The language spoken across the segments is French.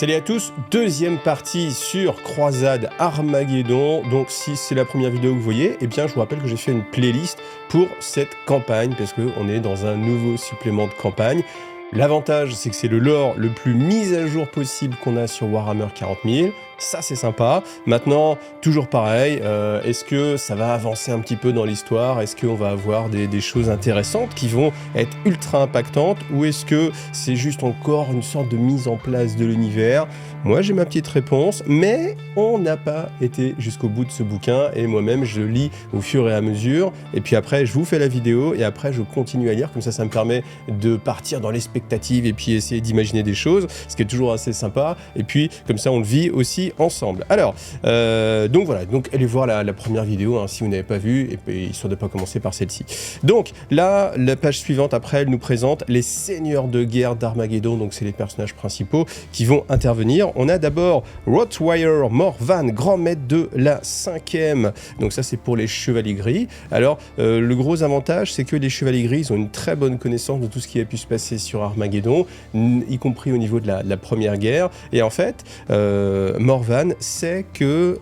Salut à tous, deuxième partie sur Croisade Armageddon. Donc si c'est la première vidéo que vous voyez, eh bien je vous rappelle que j'ai fait une playlist pour cette campagne parce qu'on est dans un nouveau supplément de campagne. L'avantage, c'est que c'est le lore le plus mis à jour possible qu'on a sur Warhammer 40 000. Ça, c'est sympa. Maintenant, toujours pareil, est-ce que ça va avancer un petit peu dans l'histoire? Est-ce qu'on va avoir des choses intéressantes qui vont être ultra impactantes? Ou est-ce que c'est juste encore une sorte de mise en place de l'univers? Moi, j'ai ma petite réponse, mais on n'a pas été jusqu'au bout de ce bouquin, et moi-même, je le lis au fur et à mesure. Et puis après, je vous fais la vidéo, et après, je continue à lire. Comme ça me permet de partir dans l'expectative, et puis essayer d'imaginer des choses, ce qui est toujours assez sympa. Et puis, comme ça, on le vit aussi ensemble. Alors, donc voilà, donc allez voir la première vidéo hein, si vous n'avez pas vu, et puis histoire de ne pas commencer par celle-ci. Donc là, la page suivante, après, elle nous présente les seigneurs de guerre d'Armageddon, donc c'est les personnages principaux qui vont intervenir. On a d'abord Rottweiler Morvan, grand maître de la 5e, donc ça c'est pour les chevaliers gris. Alors, le gros avantage, c'est que les chevaliers gris, ils ont une très bonne connaissance de tout ce qui a pu se passer sur Armageddon, y compris au niveau de la première guerre, et en fait, Morvan sait que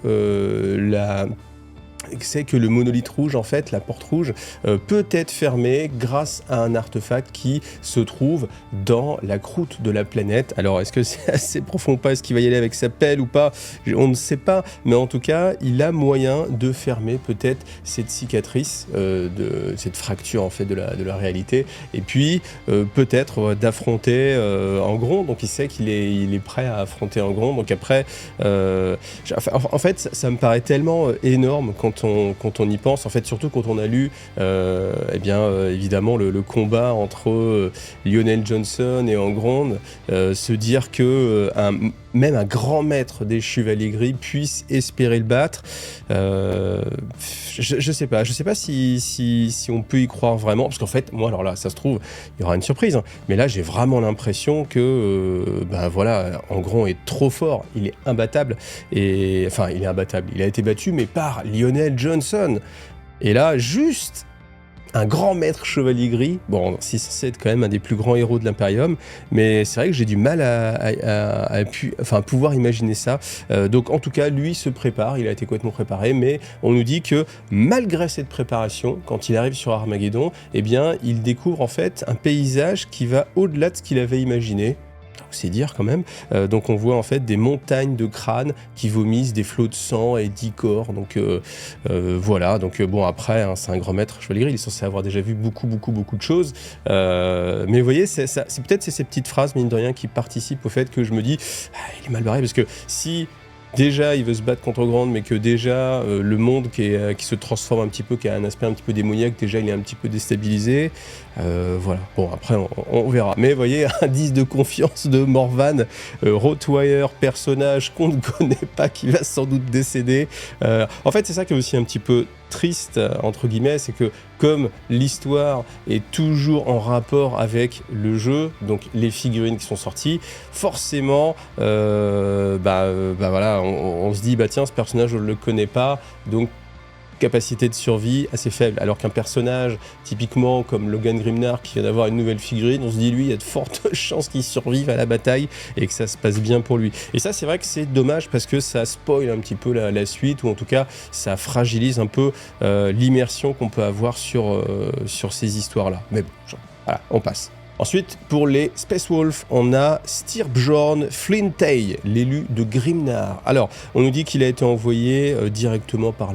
le monolithe rouge, en fait, la porte rouge, peut être fermée grâce à un artefact qui se trouve dans la croûte de la planète. Alors, est-ce que c'est assez profond ou pas? Est-ce qu'il va y aller avec sa pelle ou pas? On ne sait pas, mais en tout cas, il a moyen de fermer peut-être cette cicatrice, de cette fracture, en fait, de la réalité, et puis peut-être d'affronter Angron. Donc, il sait qu'il est prêt à affronter Angron. Donc après, en fait, ça me paraît tellement énorme quand on y pense, en fait, surtout quand on a lu évidemment le combat entre Lionel Johnson et Angron, se dire que même un grand maître des chevaliers gris puisse espérer le battre, je sais pas si on peut y croire vraiment, parce qu'en fait, moi, alors là, ça se trouve, il y aura une surprise, hein, mais là, j'ai vraiment l'impression que, voilà, Angron est trop fort, il est imbattable, il est imbattable, il a été battu, mais par Lionel Johnson, et là, juste un grand maître chevalier gris, bon, c'est censé être quand même un des plus grands héros de l'Imperium, mais c'est vrai que j'ai du mal à pouvoir imaginer ça. Donc en tout cas, lui se prépare, il a été complètement préparé, mais on nous dit que malgré cette préparation, quand il arrive sur Armageddon, eh bien, il découvre en fait un paysage qui va au-delà de ce qu'il avait imaginé. C'est dire quand même. Donc on voit en fait des montagnes de crânes qui vomissent des flots de sang et d'icor. Donc voilà. Donc bon, après, hein, c'est un grand maître chevalier gris, il est censé avoir déjà vu beaucoup de choses. Mais vous voyez, c'est peut-être ces petites phrases, mine de rien, qui participent au fait que je me dis, il est mal barré, parce que si déjà il veut se battre contre Grande, mais que déjà le monde qui se transforme un petit peu, qui a un aspect un petit peu démoniaque, déjà il est un petit peu déstabilisé. Voilà, bon après on verra. Mais vous voyez, indice de confiance de Morvan, Rottweiler, personnage qu'on ne connaît pas, qui va sans doute décéder. En fait, c'est ça qui est aussi un petit peu triste, entre guillemets, c'est que comme l'histoire est toujours en rapport avec le jeu, donc les figurines qui sont sorties, forcément, voilà, on se dit, tiens, ce personnage, je ne le connais pas, donc capacité de survie assez faible, alors qu'un personnage typiquement comme Logan Grimnar qui vient d'avoir une nouvelle figurine, on se dit lui, il y a de fortes chances qu'il survive à la bataille et que ça se passe bien pour lui. Et ça, c'est vrai que c'est dommage parce que ça spoil un petit peu la suite, ou en tout cas ça fragilise un peu l'immersion qu'on peut avoir sur ces histoires-là. Mais bon, voilà, on passe. Ensuite, pour les Space Wolves, on a Styrbjorn Flintey, l'élu de Grimnar. Alors, on nous dit qu'il a été envoyé directement par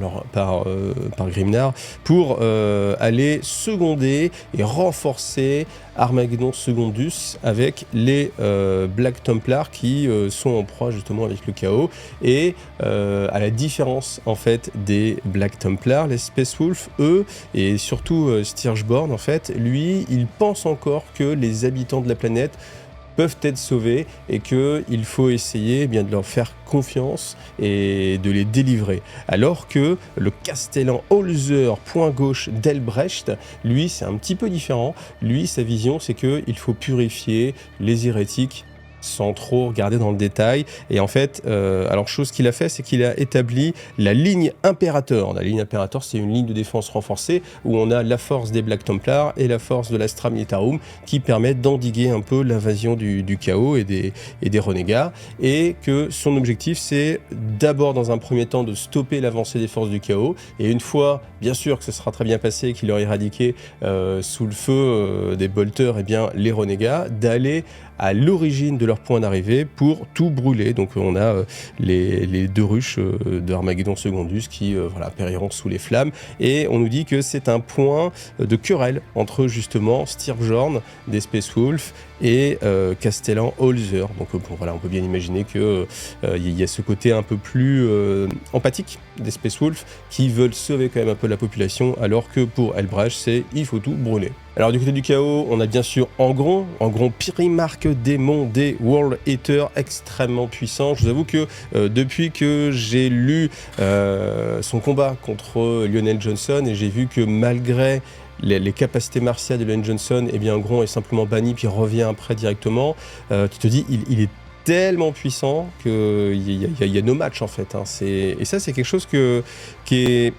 Grimnar pour aller seconder et renforcer Armageddon Secondus avec les Black Templars qui sont en proie justement avec le chaos. Et à la différence en fait des Black Templars, les Space Wolves, eux, et surtout Styrbjorn en fait, lui, il pense encore que les habitants de la planète peuvent être sauvés et qu'il faut essayer de leur faire confiance et de les délivrer. Alors que le castellan Holzer, point gauche d'Elbrecht, lui, c'est un petit peu différent. Lui, sa vision, c'est qu'il faut purifier les hérétiques sans trop regarder dans le détail. Et en fait, alors chose qu'il a fait, c'est qu'il a établi la ligne Imperator. La ligne Imperator, c'est une ligne de défense renforcée où on a la force des Black Templars et la force de l'Astra Militarum qui permettent d'endiguer un peu l'invasion du chaos et des renégats. Et que son objectif, c'est d'abord, dans un premier temps, de stopper l'avancée des forces du chaos. Et une fois, bien sûr, que ce sera très bien passé et qu'il aura éradiqué sous le feu des bolters, eh bien, les renégats, d'aller à l'origine de leur point d'arrivée pour tout brûler. Donc on a les deux ruches de Armageddon Secondus qui voilà, périront sous les flammes. Et on nous dit que c'est un point de querelle entre justement Styrbjorn des Space Wolves et Castellan Holzer. Donc bon, voilà, on peut bien imaginer que y a ce côté un peu plus empathique des Space Wolves qui veulent sauver quand même un peu la population, alors que pour Helbrecht, c'est il faut tout brûler. Alors du côté du chaos, on a bien sûr Angron Primarque démon des World Eaters, extrêmement puissant. Je vous avoue que depuis que j'ai lu son combat contre Lionel Johnson, et j'ai vu que malgré les capacités martiales de Lionel Johnson, eh bien Angron est simplement banni puis revient après directement, tu te dis il est tellement puissant qu'il y a no match en fait. Hein. Et ça c'est quelque chose qui est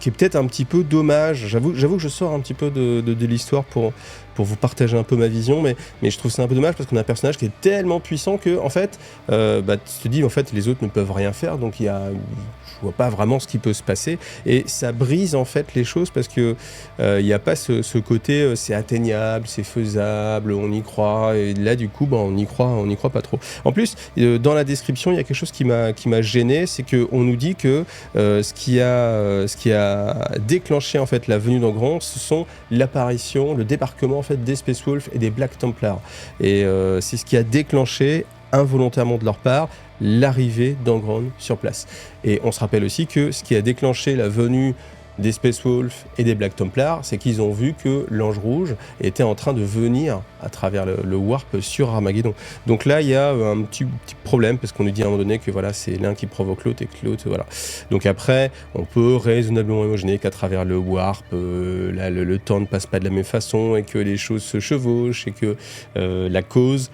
peut-être un petit peu dommage. J'avoue que je sors un petit peu de l'histoire pour vous partager un peu ma vision, mais je trouve ça un peu dommage parce qu'on a un personnage qui est tellement puissant que, en fait, tu te dis, en fait, les autres ne peuvent rien faire, donc je vois pas vraiment ce qui peut se passer, et ça brise en fait les choses parce que il n'y a pas ce côté c'est atteignable, c'est faisable, on y croit, et là du coup on y croit pas trop. En plus, dans la description, il y a quelque chose qui m'a gêné, c'est qu'on nous dit que ce qui a déclenché en fait la venue d'Angron, ce sont l'apparition, le débarquement en fait des Space Wolves et des Black Templars, et c'est ce qui a déclenché involontairement de leur part l'arrivée d'Angron sur place. Et on se rappelle aussi que ce qui a déclenché la venue des Space Wolves et des Black Templars, c'est qu'ils ont vu que l'Ange Rouge était en train de venir à travers le Warp sur Armageddon. Donc là, il y a un petit problème, parce qu'on nous dit à un moment donné que voilà, c'est l'un qui provoque l'autre et que l'autre, voilà. Donc après, on peut raisonnablement imaginer qu'à travers le Warp, là, le temps ne passe pas de la même façon et que les choses se chevauchent et que la cause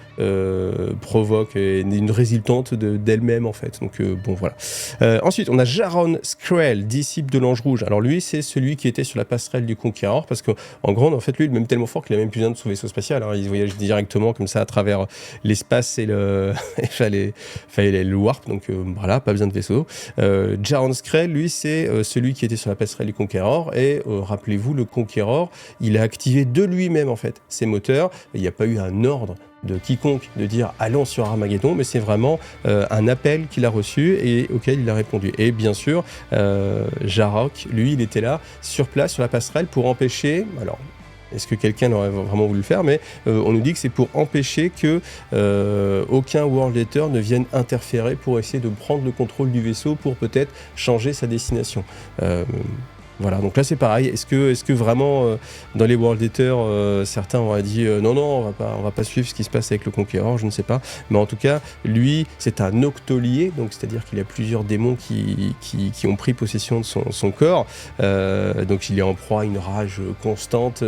provoque une résultante d'elle-même, en fait. Donc bon, voilà. Ensuite, on a Jaron Skrell, disciple de l'Ange Rouge. Alors lui, c'est celui qui était sur la passerelle du Conquéror, parce qu'en grand, en fait, lui, il est même tellement fort qu'il a même plus besoin de son vaisseau spatial. Hein. Il voyage directement comme ça à travers l'espace et le Warp, donc voilà, pas besoin de vaisseau. Jaron Skrell, lui, c'est celui qui était sur la passerelle du Conquéror, et rappelez-vous, le Conquéror, il a activé de lui-même, en fait, ses moteurs. Il n'y a pas eu un ordre de quiconque de dire allons sur Armageddon, mais c'est vraiment un appel qu'il a reçu et auquel il a répondu. Et bien sûr, Jarok, lui, il était là sur place sur la passerelle pour empêcher, alors est-ce que quelqu'un aurait vraiment voulu le faire, mais on nous dit que c'est pour empêcher que aucun World Eater ne vienne interférer pour essayer de prendre le contrôle du vaisseau pour peut-être changer sa destination. Voilà, donc là c'est pareil. Est-ce que vraiment dans les World Eaters, certains auraient dit non, on va pas suivre ce qui se passe avec le Conquéror, je ne sais pas. Mais en tout cas, lui, c'est un octolier, donc c'est-à-dire qu'il y a plusieurs démons qui ont pris possession de son corps. Donc il est en proie à une rage constante,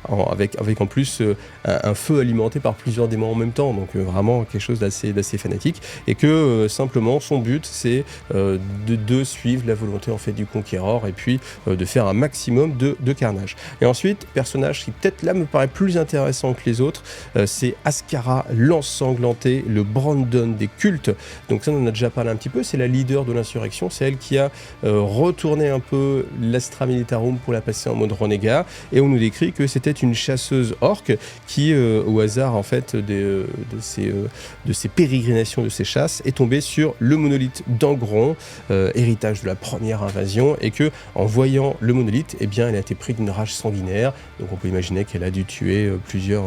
avec en plus un feu alimenté par plusieurs démons en même temps. Donc vraiment quelque chose d'assez fanatique. Et que simplement son but, c'est de suivre la volonté en fait du Conquéror et puis de faire un maximum de carnage. Et ensuite, personnage qui peut-être là me paraît plus intéressant que les autres, c'est Askara l'ensanglantée, le Brandon des cultes. Donc ça on en a déjà parlé un petit peu, c'est la leader de l'insurrection, c'est elle qui a retourné un peu l'Astra Militarum pour la passer en mode renégat, et on nous décrit que c'était une chasseuse orque qui, au hasard en fait de ses pérégrinations, de ses chasses, est tombée sur le monolithe d'Angron, héritage de la première invasion, et que en voyant le monolithe, eh bien, elle a été prise d'une rage sanguinaire. Donc on peut imaginer qu'elle a dû tuer plusieurs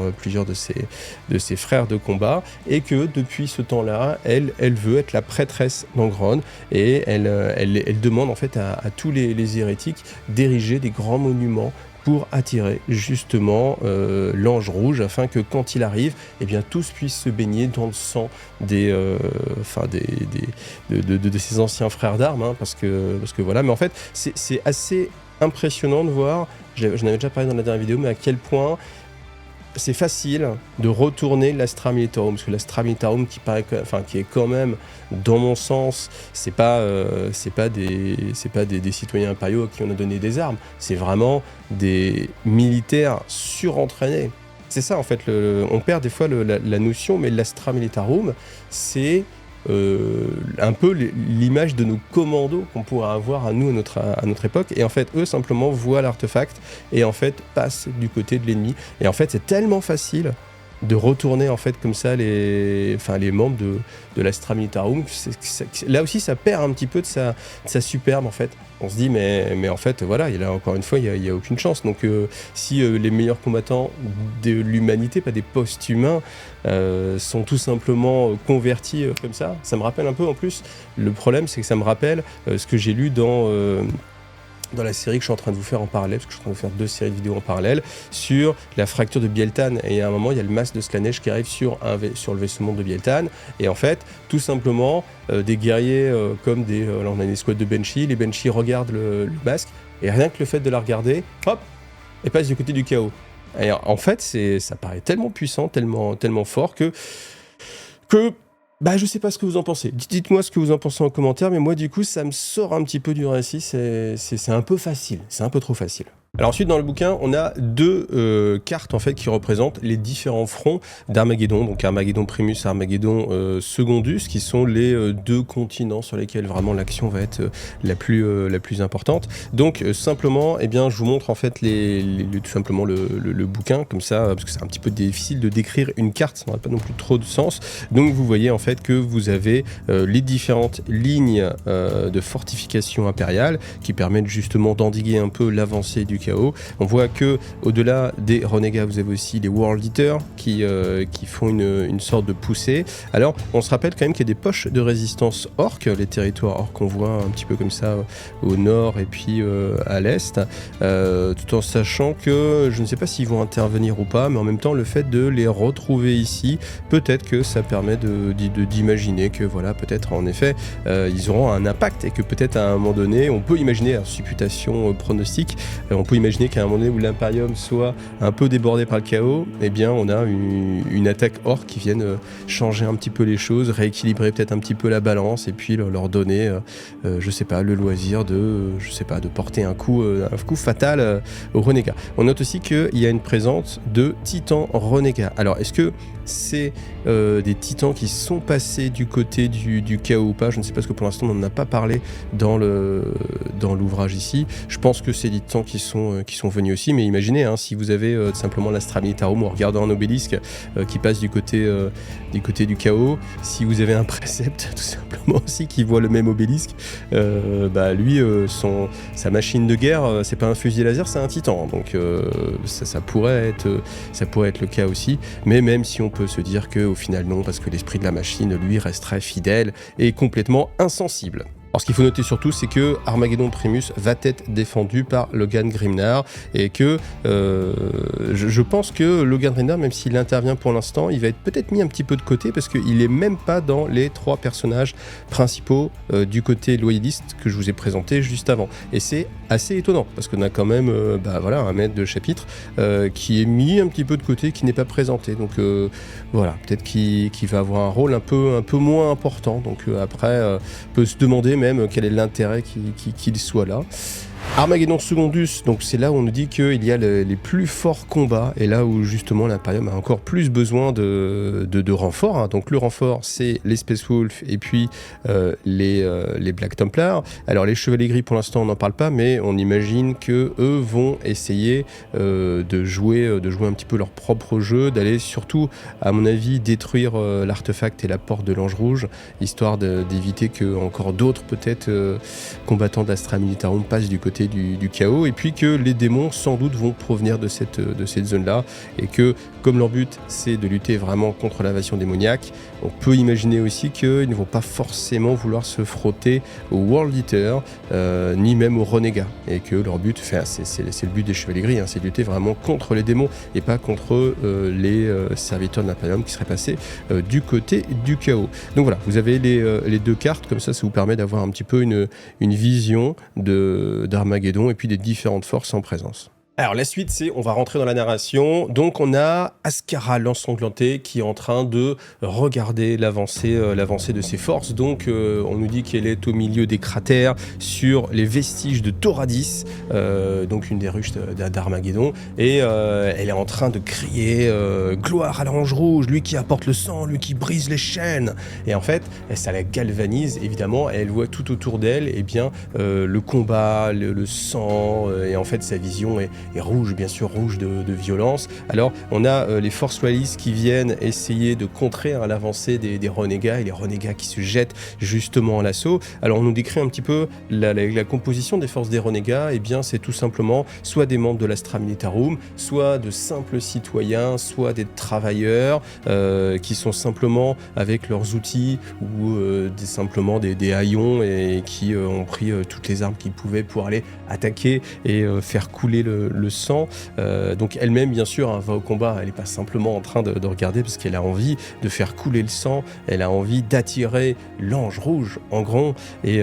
de ses frères de combat, et que depuis ce temps-là, elle veut être la prêtresse d'Angron, et elle demande en fait à tous les hérétiques d'ériger des grands monuments pour attirer justement l'Ange Rouge, afin que quand il arrive, eh bien tous puissent se baigner dans le sang de ses anciens frères d'armes, hein, parce que voilà. Mais en fait, c'est assez impressionnant de voir, je n'avais déjà parlé dans la dernière vidéo, mais à quel point c'est facile de retourner l'Astra Militarum, parce que l'Astra Militarum qui est quand même, dans mon sens, c'est pas des citoyens impériaux à qui on a donné des armes, c'est vraiment des militaires surentraînés. C'est ça en fait, on perd des fois la notion, mais l'Astra Militarum, c'est un peu l'image de nos commandos qu'on pourrait avoir à nous à notre époque, et en fait eux simplement voient l'artefact et en fait passent du côté de l'ennemi, et en fait c'est tellement facile de retourner en fait comme ça les membres de l'Astra Militarum. Là aussi ça perd un petit peu de sa superbe en fait. On se dit mais en fait voilà, là encore une fois il y a aucune chance. Donc si les meilleurs combattants de l'humanité, pas des post-humains, sont tout simplement convertis comme ça me rappelle un peu, en plus le problème c'est que ça me rappelle ce que j'ai lu dans la série que je suis en train de vous faire en parallèle, parce que je suis en train de vous faire 2 séries de vidéos en parallèle, sur la fracture de Bieltan. Et à un moment, il y a le masque de Slanesh qui arrive sur le vaisseau monde de Bieltan. Et en fait, tout simplement, des guerriers comme là on a une escouade de Banshee, les Banshee regardent le masque, et rien que le fait de la regarder, hop, et passe du côté du chaos. Et en fait, ça paraît tellement puissant, tellement fort que je sais pas ce que vous en pensez. Dites-moi ce que vous en pensez en commentaire, mais moi du coup ça me sort un petit peu du récit, c'est un peu facile, c'est un peu trop facile. Alors ensuite dans le bouquin on a 2 cartes en fait qui représentent les différents fronts d'Armageddon, donc Armageddon Primus, Armageddon Secondus, qui sont les 2 continents sur lesquels vraiment l'action va être la plus importante. Donc simplement je vous montre en fait tout simplement le bouquin comme ça, parce que c'est un petit peu difficile de décrire une carte, ça n'aurait pas non plus trop de sens. Donc vous voyez en fait que vous avez les différentes lignes de fortification impériale qui permettent justement d'endiguer un peu l'avancée du chaos. On voit que au-delà des renégats, vous avez aussi les World Eaters qui font une sorte de poussée. Alors, on se rappelle quand même qu'il y a des poches de résistance orques, les territoires orques qu'on voit un petit peu comme ça au nord et puis à l'est, tout en sachant que je ne sais pas s'ils vont intervenir ou pas, mais en même temps, le fait de les retrouver ici, peut-être que ça permet d'imaginer que voilà, peut-être en effet, ils auront un impact et que peut-être à un moment donné, on peut imaginer, supputation pronostique, on peut imaginer qu'à un moment donné où l'Imperium soit un peu débordé par le chaos, eh bien on a une attaque orque qui vienne changer un petit peu les choses, rééquilibrer peut-être un petit peu la balance et puis leur donner, je sais pas, le loisir de porter un coup fatal aux renégats. On note aussi qu'il y a une présence de titans renégats. Alors est-ce que c'est des titans qui sont passés du côté du chaos ou pas? Je ne sais pas, parce que pour l'instant on n'en a pas parlé dans l'ouvrage ici. Je pense que c'est des titans qui sont venus aussi, mais imaginez si vous avez simplement l'Astra Militarum, en regardant un obélisque qui passe du côté du chaos, si vous avez un précepte tout simplement aussi qui voit le même obélisque, lui sa machine de guerre, c'est pas un fusil laser, c'est un titan, donc ça pourrait être le cas aussi, mais même si on peut se dire qu'au final non, parce que l'esprit de la machine lui resterait fidèle et complètement insensible. Alors ce qu'il faut noter surtout, c'est que Armageddon Primus va être défendu par Logan Grimnar, et que je pense que Logan Grimnar, même s'il intervient pour l'instant, il va être peut-être mis un petit peu de côté, parce qu'il est même pas dans les 3 personnages principaux du côté loyaliste que je vous ai présenté juste avant. Et c'est assez étonnant, parce qu'on a quand même un maître de chapitre qui est mis un petit peu de côté, qui n'est pas présenté. Donc voilà, peut-être qu'il va avoir un rôle un peu moins important. Donc après, on peut se demander même quel est l'intérêt qu'il soit là. Armageddon Secondus, donc c'est là où on nous dit qu'il y a les plus forts combats, et là où justement l'Imperium a encore plus besoin de renforts. Donc le renfort, c'est les Space Wolves et puis les Black Templars. Alors les Chevaliers Gris, pour l'instant on n'en parle pas, mais on imagine que eux vont essayer de jouer un petit peu leur propre jeu, d'aller surtout, à mon avis, détruire l'artefact et la porte de l'Ange Rouge, histoire d'éviter que encore d'autres peut-être combattants d'Astra Militarum passent du côté du chaos, et puis que les démons sans doute vont provenir de cette zone-là, et que comme leur but c'est de lutter vraiment contre l'invasion démoniaque, on peut imaginer aussi qu'ils ne vont pas forcément vouloir se frotter aux World Eaters, ni même aux renégats, et que leur but, c'est le but des Chevaliers Gris, c'est de lutter vraiment contre les démons et pas contre les serviteurs de l'Imperium qui seraient passés du côté du chaos. Donc voilà, vous avez les 2 cartes, comme ça vous permet d'avoir un petit peu une vision d'Armageddon et puis des différentes forces en présence. Alors la suite, c'est on va rentrer dans la narration. Donc on a Askara l'ensanglanté qui est en train de regarder l'avancée de ses forces. Donc on nous dit qu'elle est au milieu des cratères sur les vestiges de Thoradis, donc une des ruches d'Armageddon. Et elle est en train de crier gloire à l'ange rouge, lui qui apporte le sang, lui qui brise les chaînes. Et en fait, ça la galvanise évidemment. Et elle voit tout autour d'elle le combat, le sang. Et en fait, sa vision est rouge, bien sûr, rouge de violence. Alors, on a les forces loyalistes qui viennent essayer de contrer l'avancée des renégats, et les renégats qui se jettent justement à l'assaut. Alors, on nous décrit un petit peu la composition des forces des renégats. Eh bien, c'est tout simplement soit des membres de l'Astra Militarum, soit de simples citoyens, soit des travailleurs qui sont simplement avec leurs outils ou simplement des haillons et qui ont pris toutes les armes qu'ils pouvaient pour aller attaquer et faire couler le sang. Donc elle-même, bien sûr, va au combat. Elle n'est pas simplement en train de regarder parce qu'elle a envie de faire couler le sang. Elle a envie d'attirer l'ange rouge en grand. Et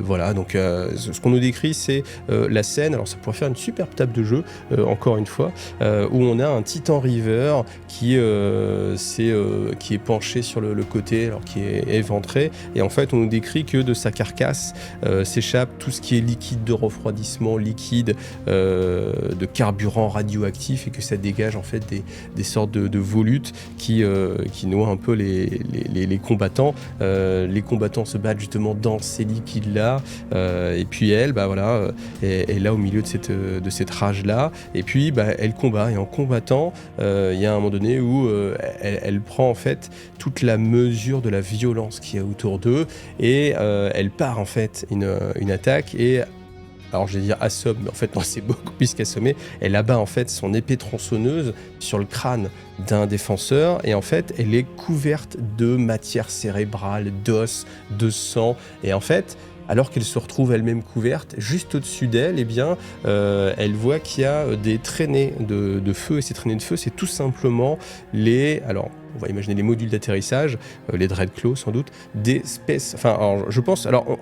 voilà, donc ce qu'on nous décrit, c'est la scène. Alors ça pourrait faire une superbe table de jeu, encore une fois, où on a un Titan River qui est penché sur le côté, alors qui est éventré. Et en fait, on nous décrit que de sa carcasse s'échappe tout ce qui est liquide de refroidissement, liquide de carburant radioactif, et que ça dégage en fait des sortes de volutes qui noient un peu les combattants. Les combattants se battent justement dans ces liquides-là, et puis elle, est là au milieu de cette rage-là, et puis elle combat, et en combattant, il y a un moment donné où elle prend en fait toute la mesure de la violence qu'il y a autour d'eux, et elle part en fait une attaque, et alors je vais dire assomme, mais en fait non, c'est beaucoup plus qu'assommer. Elle abat en fait son épée tronçonneuse sur le crâne d'un défenseur, et en fait elle est couverte de matière cérébrale, d'os, de sang, et en fait, alors qu'elle se retrouve elle-même couverte, juste au-dessus d'elle, elle voit qu'il y a des traînées de feu, et ces traînées de feu, c'est tout simplement on va imaginer les modules d'atterrissage, les Dreadclaw sans doute, on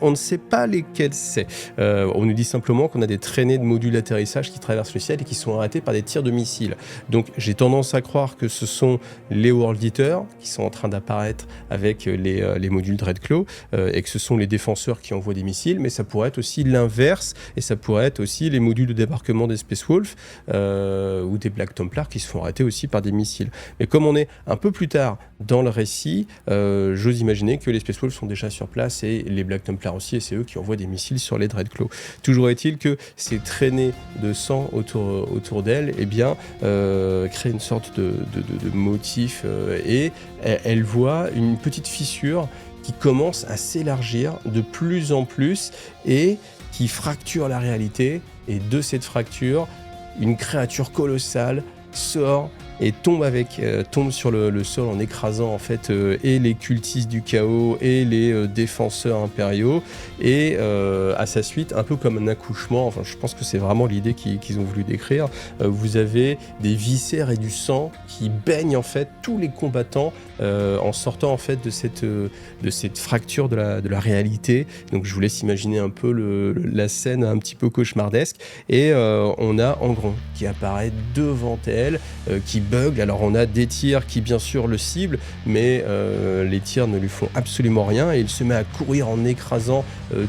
ne sait pas lesquels c'est. On nous dit simplement qu'on a des traînées de modules d'atterrissage qui traversent le ciel et qui sont arrêtés par des tirs de missiles. Donc j'ai tendance à croire que ce sont les World Eaters qui sont en train d'apparaître avec les modules Dreadclaw, et que ce sont les défenseurs qui envoient des missiles, mais ça pourrait être aussi l'inverse, et ça pourrait être aussi les modules de débarquement des Space Wolves ou des Black Templars qui se font arrêter aussi par des missiles. Mais comme on est un peu plus tard dans le récit, j'ose imaginer que les Space Wolves sont déjà sur place, et les Black Templars aussi, et c'est eux qui envoient des missiles sur les Dreadclaw. Toujours est-il que ces traînées de sang autour d'elle créent une sorte de motif, et elle voit une petite fissure qui commence à s'élargir de plus en plus et qui fracture la réalité. Et de cette fracture, une créature colossale sort et tombe sur le sol en écrasant en fait et les cultistes du chaos et les défenseurs impériaux, et à sa suite, un peu comme un accouchement, enfin je pense que c'est vraiment l'idée qu'ils ont voulu décrire, vous avez des viscères et du sang qui baignent en fait tous les combattants en sortant en fait de cette fracture de la réalité. Donc je vous laisse imaginer un peu la scène un petit peu cauchemardesque, et on a Angron qui apparaît devant elle, qui bug. Alors on a des tirs qui bien sûr le ciblent, mais les tirs ne lui font absolument rien, et il se met à courir en écrasant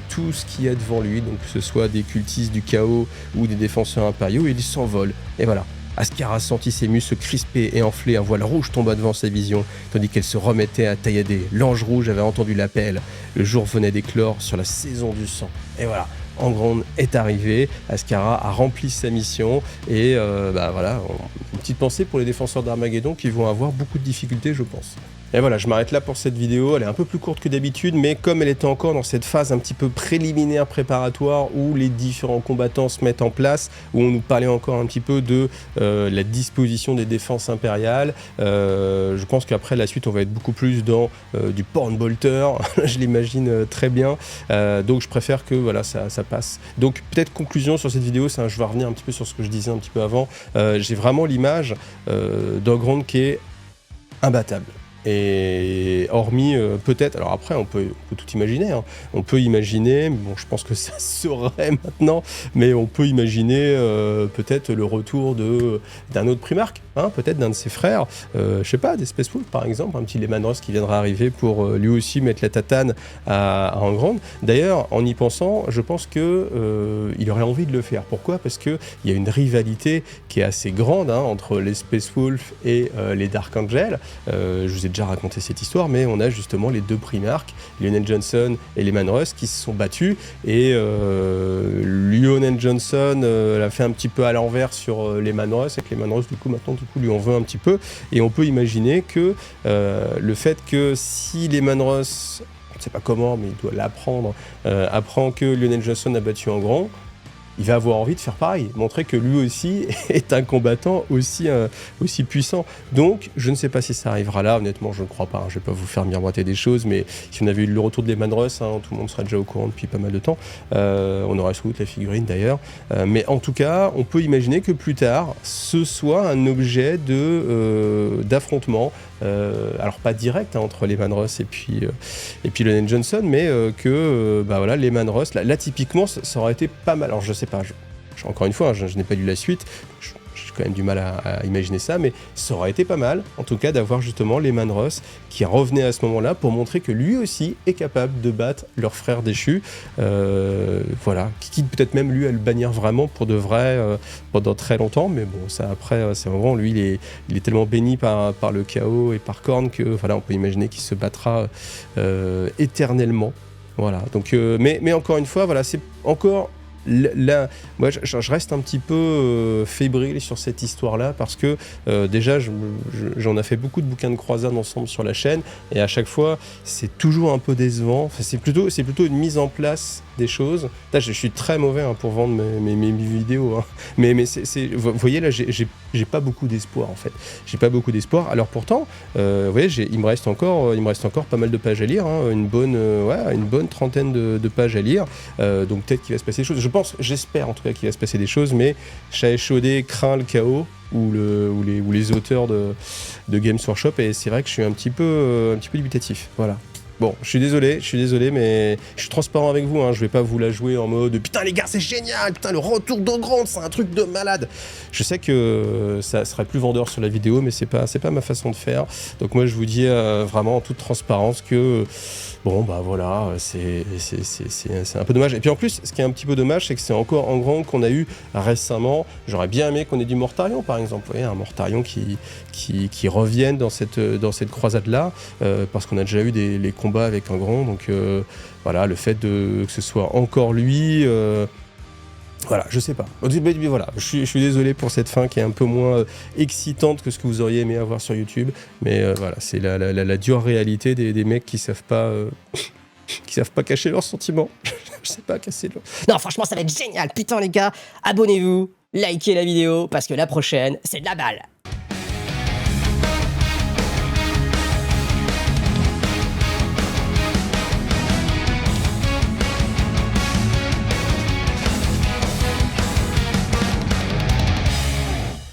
tout ce qu'il y a devant lui, donc que ce soit des cultistes du chaos ou des défenseurs impériaux, et il s'envole. Et voilà. Askara sentit ses muscles se crisper et enfler, un voile rouge tomba devant sa vision, tandis qu'elle se remettait à taillader. L'ange rouge avait entendu l'appel. Le jour venait d'éclore sur la saison du sang. Et voilà, Angron est arrivé, Askara a rempli sa mission, et une petite pensée pour les défenseurs d'Armageddon qui vont avoir beaucoup de difficultés, je pense. Et voilà, je m'arrête là pour cette vidéo. Elle est un peu plus courte que d'habitude, mais comme elle était encore dans cette phase un petit peu préliminaire, préparatoire, où les différents combattants se mettent en place, où on nous parlait encore un petit peu de la disposition des défenses impériales, je pense qu'après la suite on va être beaucoup plus dans du porn bolter, je l'imagine très bien, donc je préfère que voilà, ça passe. Donc peut-être conclusion sur cette vidéo, je vais revenir un petit peu sur ce que je disais un petit peu avant, j'ai vraiment l'image d'Angron qui est imbattable. Et hormis peut-être, alors après on peut tout imaginer, hein. On peut imaginer, bon je pense que ça se saurait maintenant, mais on peut imaginer peut-être le retour d'un autre Primarque, hein, peut-être d'un de ses frères, je sais pas, des Space Wolf par exemple, un petit Leman Russ qui viendra arriver pour lui aussi mettre la tatane à Engrand. D'ailleurs, en y pensant, je pense que il aurait envie de le faire. Pourquoi ? Parce qu'il y a une rivalité qui est assez grande, hein, entre les Space Wolf et les Dark Angel. Je vous ai déjà raconté cette histoire, mais on a justement les deux Primarques, Lionel Johnson et Leman Russ, qui se sont battus, et Lionel Johnson l'a fait un petit peu à l'envers sur Leman Russ, et que Leman Russ, du coup, lui en veut un petit peu, et on peut imaginer que le fait que si Leman Russ, on ne sait pas comment, mais il doit l'apprendre, apprend que Lionel Johnson a battu Engrand, il va avoir envie de faire pareil, montrer que lui aussi est un combattant aussi puissant. Donc, je ne sais pas si ça arrivera là, honnêtement, je ne crois pas, hein. Je ne vais pas vous faire miroiter des choses, mais si on avait eu le retour de Leman Russ, hein, tout le monde serait déjà au courant depuis pas mal de temps. On aurait sans doute la figurine d'ailleurs. Mais en tout cas, on peut imaginer que plus tard, ce soit un objet d'affrontement, alors pas direct, hein, entre Leman Russ et puis Lionel Johnson, mais que voilà, Leman Russ, là typiquement, ça aurait été pas mal. Alors je sais pas, encore une fois, je n'ai pas lu la suite, j'ai quand même du mal à imaginer ça, mais ça aurait été pas mal, en tout cas, d'avoir justement Leman Russ qui revenait à ce moment-là pour montrer que lui aussi est capable de battre leur frère déchu, voilà, qui peut-être même lui à le bannir vraiment pour de vrai pendant très longtemps, mais bon, ça après, c'est vraiment, lui, il est tellement béni par le chaos et par Khorne que, voilà, on peut imaginer qu'il se battra éternellement, voilà, donc, mais encore une fois, voilà, c'est encore... Là, moi, je reste un petit peu fébrile sur cette histoire-là parce que déjà, j'en ai fait beaucoup de bouquins de croisade ensemble sur la chaîne et à chaque fois, c'est toujours un peu décevant. Enfin, c'est plutôt une mise en place des choses. Là, je suis très mauvais, hein, pour vendre mes vidéos, hein. Mais vous voyez, là, j'ai pas beaucoup d'espoir en fait. J'ai pas beaucoup d'espoir. Alors pourtant, vous voyez, il me reste encore pas mal de pages à lire, hein, une bonne trentaine de pages à lire. Donc peut-être qu'il va se passer des choses. J'espère en tout cas qu'il va se passer des choses, mais Chat Échaudé craint le chaos ou les auteurs de Games Workshop, et c'est vrai que je suis un petit peu dubitatif. Voilà. Bon, je suis désolé, mais je suis transparent avec vous, hein, je vais pas vous la jouer en mode « Putain les gars, c'est génial, putain le retour d'Engrand, c'est un truc de malade !» Je sais que ça serait plus vendeur sur la vidéo, mais c'est pas ma façon de faire. Donc moi je vous dis vraiment en toute transparence que... Bon bah voilà, c'est un peu dommage. Et puis en plus, ce qui est un petit peu dommage, c'est que c'est encore Engrand qu'on a eu récemment. J'aurais bien aimé qu'on ait du Mortarion par exemple, vous voyez, un Mortarion qui revienne dans cette croisade-là, parce qu'on a déjà eu les combats avec Engrand, donc voilà, le fait que ce soit encore lui... Voilà, je sais pas. Voilà, je suis désolé pour cette fin qui est un peu moins excitante que ce que vous auriez aimé avoir sur YouTube, mais voilà, c'est la dure réalité des mecs qui savent pas cacher leurs sentiments. Je sais pas casser leur... Non, franchement, ça va être génial. Putain, les gars, abonnez-vous, likez la vidéo, parce que la prochaine, c'est de la balle.